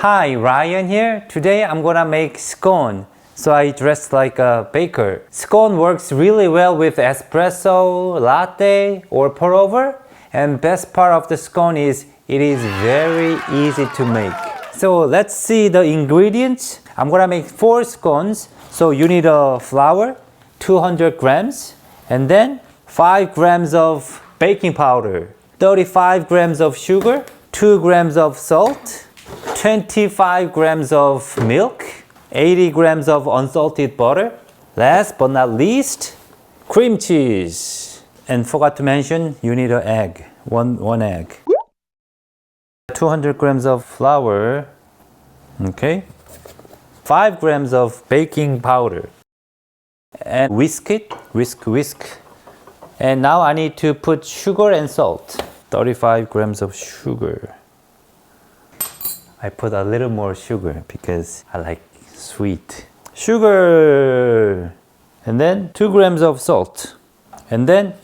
Hi, Ryan here. Today I'm gonna make scone. So I dressed like a baker. Scone works really well with espresso, latte, or pour over. And best part of the scone is it is very easy to make. So let's see the ingredients. I'm gonna make 4 scones. So you need a flour, 200 grams, and then 5 grams of baking powder, 35 grams of sugar, 2 grams of salt, 25 grams of milk, 80 grams of unsalted butter. Last but not least, cream cheese. And forgot to mention, you need an egg, one egg. 200 grams of flour, okay. 5 grams of baking powder. And whisk it, whisk. And now I need to put sugar and salt. 35 grams of sugar. I put a little more sugar because I like sweet. Sugar! And then 2 grams of salt. And then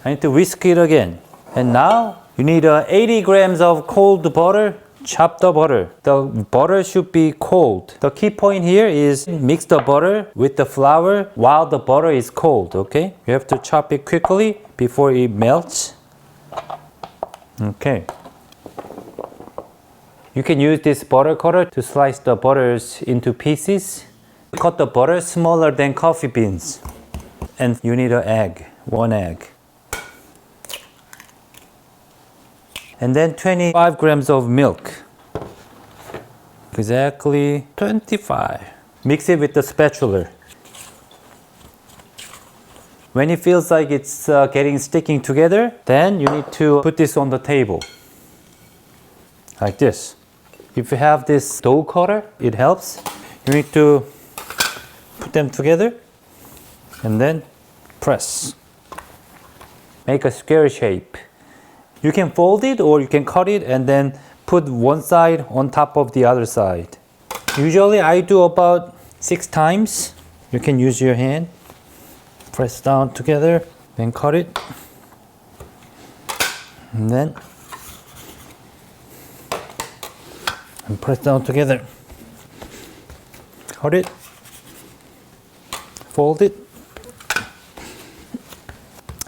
I need to whisk it again. And now you need 80 grams of cold butter. Chop the butter. The butter should be cold. The key point here is mix the butter with the flour while the butter is cold, okay? You have to chop it quickly before it melts. Okay. You can use this butter cutter to slice the butters into pieces. Cut the butter smaller than coffee beans. And you need an egg, 1 egg. And then 25 grams of milk. Exactly 25. Mix it with the spatula. When it feels like it's sticking together, then you need to put this on the table. Like this. If you have this dough cutter, it helps. You need to put them together and then press. Make a square shape. You can fold it or you can cut it and then put one side on top of the other side. Usually I do about 6 times. You can use your hand. Press down together, then cut it. And then press down together. Cut it. Fold it.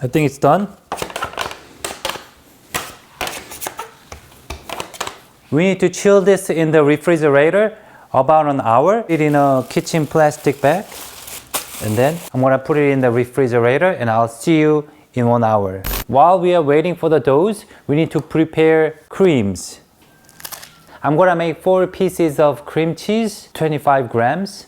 I think it's done. We need to chill this in the refrigerator about an hour. Put it in a kitchen plastic bag. And then I'm gonna put it in the refrigerator and I'll see you in 1 hour. While we are waiting for the doughs, we need to prepare creams. I'm gonna make 4 pieces of cream cheese, 25 grams.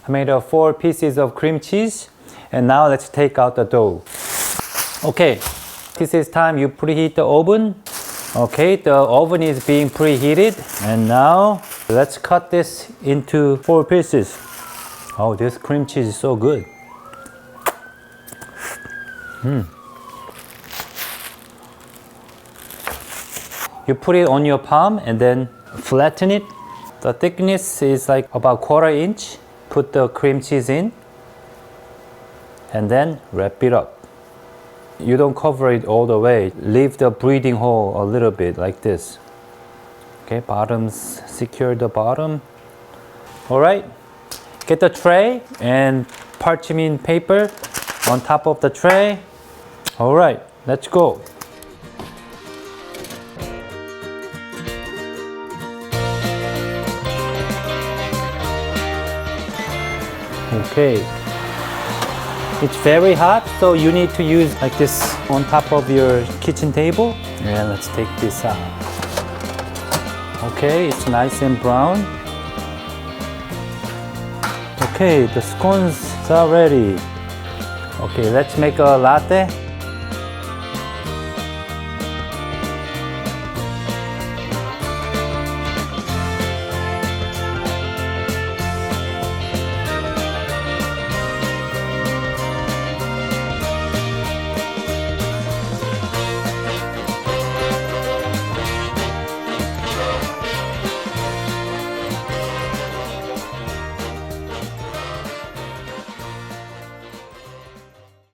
I made 4 pieces of cream cheese. And now let's take out the dough. Okay, this is time you preheat the oven. Okay, the oven is being preheated. And now let's cut this into 4 pieces. Oh, this cream cheese is so good. You put it on your palm and then flatten it. The thickness is like about 1/4 inch. Put the cream cheese in and then wrap it up. You don't cover it all the way. Leave the breathing hole a little bit like this. Okay, bottoms, secure the bottom. All right, get the tray and parchment paper on top of the tray. All right, let's go. Okay. It's very hot, so you need to use like this on top of your kitchen table. And let's take this out. Okay, it's nice and brown. Okay, the scones are ready. Okay, let's make a latte.